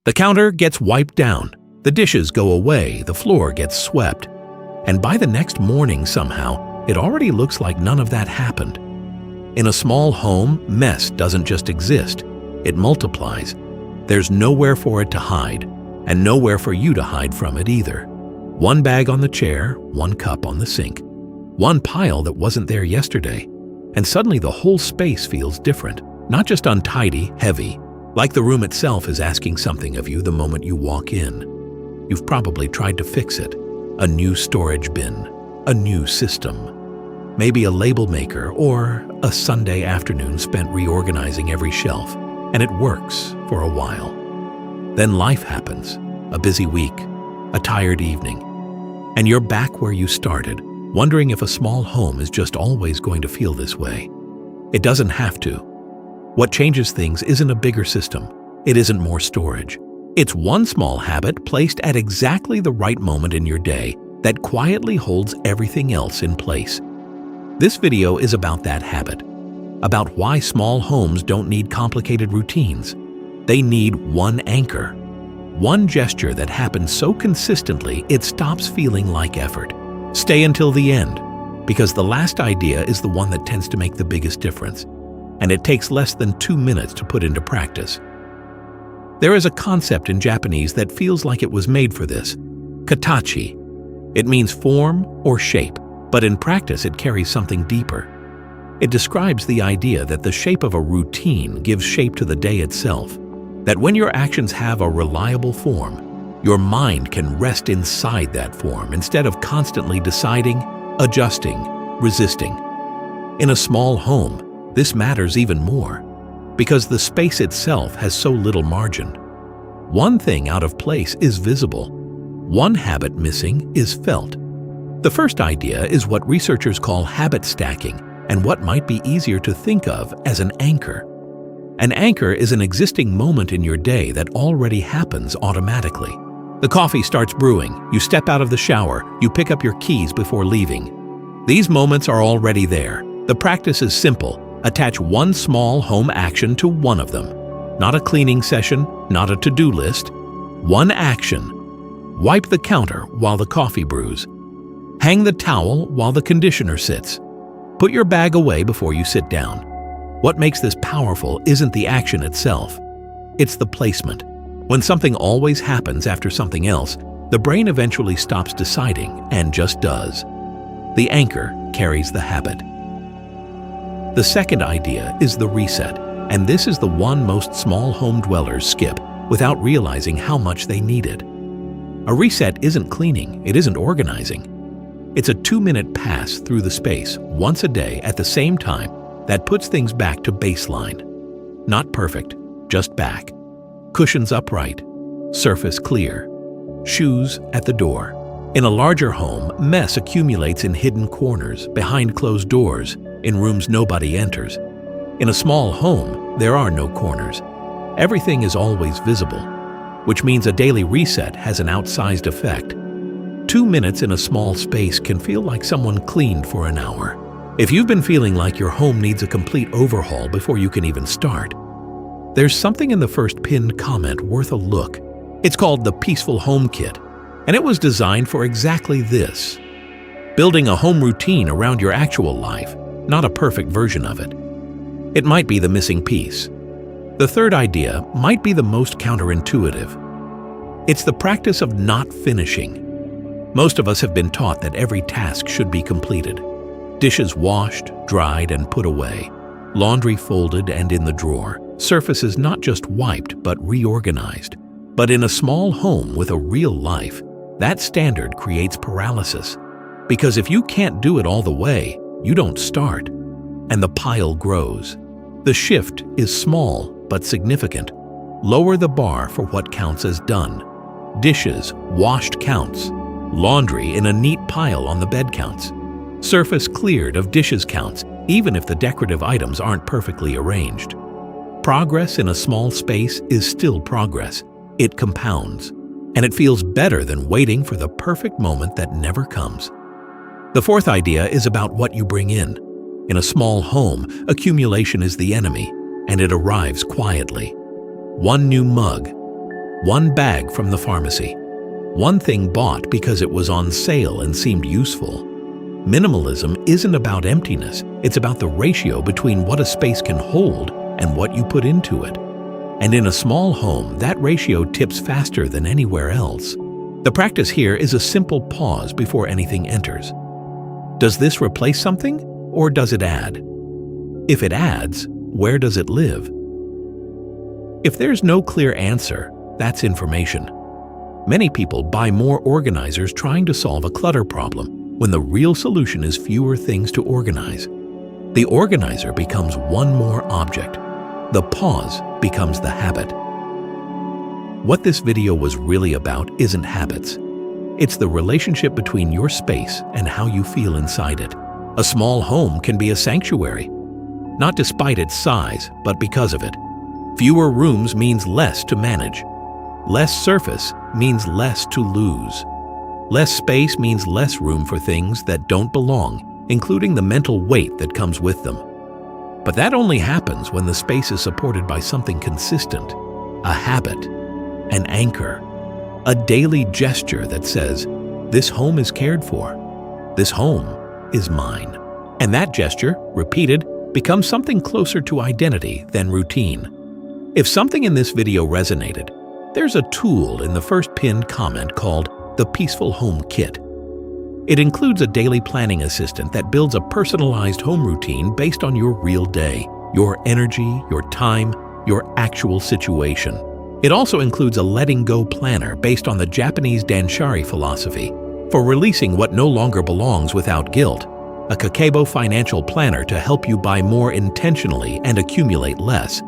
The counter gets wiped down, the dishes go away, the floor gets swept. And by the next morning somehow, it already looks like none of that happened. In a small home, mess doesn't just exist, it multiplies. There's nowhere for it to hide, and nowhere for you to hide from it either. One bag on the chair, one cup on the sink, one pile that wasn't there yesterday, and suddenly the whole space feels different. Not just untidy, heavy, like the room itself is asking something of you the moment you walk in. You've probably tried to fix it. A new storage bin, a new system, maybe a label maker or a Sunday afternoon spent reorganizing every shelf, and it works for a while. Then life happens, a busy week, a tired evening, and you're back where you started, wondering if a small home is just always going to feel this way. It doesn't have to. What changes things isn't a bigger system. It isn't more storage. It's one small habit placed at exactly the right moment in your day that quietly holds everything else in place. This video is about that habit, about why small homes don't need complicated routines. They need one anchor, one gesture that happens so consistently it stops feeling like effort. Stay until the end, because the last idea is the one that tends to make the biggest difference, and it takes less than 2 minutes to put into practice. There is a concept in Japanese that feels like it was made for this: katachi. It means form or shape, but in practice it carries something deeper. It describes the idea that the shape of a routine gives shape to the day itself, that when your actions have a reliable form, your mind can rest inside that form instead of constantly deciding, adjusting, resisting. In a small home, this matters even more, because the space itself has so little margin. One thing out of place is visible. One habit missing is felt. The first idea is what researchers call habit stacking, and what might be easier to think of as an anchor. An anchor is an existing moment in your day that already happens automatically. The coffee starts brewing, you step out of the shower, you pick up your keys before leaving. These moments are already there. The practice is simple. Attach one small home action to one of them. Not a cleaning session, not a to-do list. One action. Wipe the counter while the coffee brews. Hang the towel while the conditioner sits. Put your bag away before you sit down. What makes this powerful isn't the action itself. It's the placement. When something always happens after something else, the brain eventually stops deciding and just does. The anchor carries the habit. The second idea is the reset, and this is the one most small home dwellers skip without realizing how much they need it. A reset isn't cleaning, it isn't organizing. It's a 2-minute pass through the space once a day at the same time that puts things back to baseline. Not perfect, just back. Cushions upright, surface clear, shoes at the door. In a larger home, mess accumulates in hidden corners, behind closed doors, in rooms nobody enters. In a small home, there are no corners. Everything is always visible, which means a daily reset has an outsized effect. 2 minutes in a small space can feel like someone cleaned for an hour. If you've been feeling like your home needs a complete overhaul before you can even start, there's something in the first pinned comment worth a look. It's called the Peaceful Home Kit, and it was designed for exactly this. Building a home routine around your actual life, not a perfect version of it. It might be the missing piece. The third idea might be the most counterintuitive. It's the practice of not finishing. Most of us have been taught that every task should be completed. Dishes washed, dried, and put away. Laundry folded and in the drawer. Surfaces not just wiped, but reorganized. But in a small home with a real life, that standard creates paralysis. Because if you can't do it all the way, you don't start. And the pile grows. The shift is small but significant. Lower the bar for what counts as done. Dishes washed counts. Laundry in a neat pile on the bed counts. Surface cleared of dishes counts, even if the decorative items aren't perfectly arranged. Progress in a small space is still progress. It compounds, and it feels better than waiting for the perfect moment that never comes. The fourth idea is about what you bring in. In a small home, accumulation is the enemy, and it arrives quietly. One new mug, One bag from the pharmacy. One thing bought because it was on sale and seemed useful. Minimalism isn't about emptiness, it's about the ratio between what a space can hold and what you put into it. And in a small home, that ratio tips faster than anywhere else. The practice here is a simple pause before anything enters. Does this replace something, or does it add? If it adds, where does it live? If there's no clear answer, that's information. Many people buy more organizers trying to solve a clutter problem, when the real solution is fewer things to organize. The organizer becomes one more object. The pause becomes the habit. What this video was really about isn't habits. It's the relationship between your space and how you feel inside it. A small home can be a sanctuary, not despite its size, but because of it. Fewer rooms means less to manage. Less surface means less to lose. Less space means less room for things that don't belong, including the mental weight that comes with them. But that only happens when the space is supported by something consistent, a habit, an anchor, a daily gesture that says, "This home is cared for. This home is mine." And that gesture, repeated, becomes something closer to identity than routine. If something in this video resonated, there's a tool in the first pinned comment called the Peaceful Home Kit. It includes a daily planning assistant that builds a personalized home routine based on your real day, your energy, your time, your actual situation. It also includes a letting go planner based on the Japanese Danshari philosophy for releasing what no longer belongs without guilt, a Kakebo financial planner to help you buy more intentionally and accumulate less,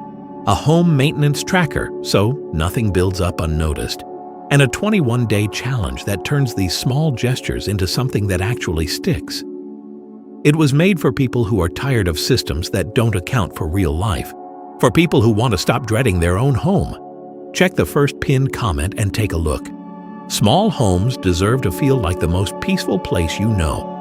a home maintenance tracker so nothing builds up unnoticed, and a 21-day challenge that turns these small gestures into something that actually sticks. It was made for people who are tired of systems that don't account for real life, for people who want to stop dreading their own home. Check the first pinned comment and take a look. Small homes deserve to feel like the most peaceful place you know.